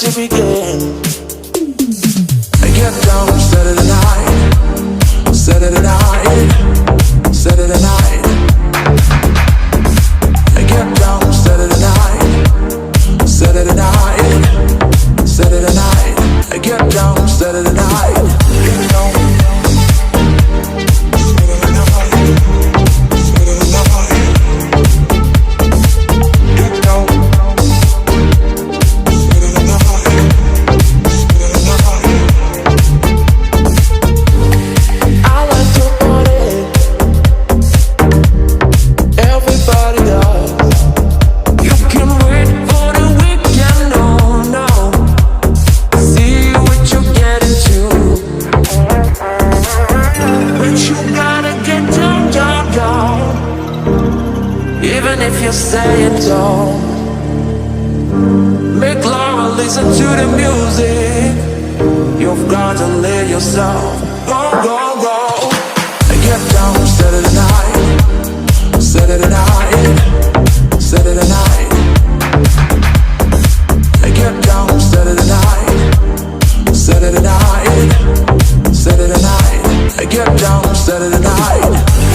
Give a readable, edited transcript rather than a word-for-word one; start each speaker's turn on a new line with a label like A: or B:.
A: to begin. Get down, Saturday night, Saturday night, Saturday night. Get down, Saturday night, Saturday night, Saturday night. Get down, Saturday night. Get down. Saying don't make love and listen to the music. You've got to let yourself go, go, go. Get down, Saturday night, Saturday night, Saturday night. Get down, Saturday night, Saturday night, Saturday night. Get down, Saturday night.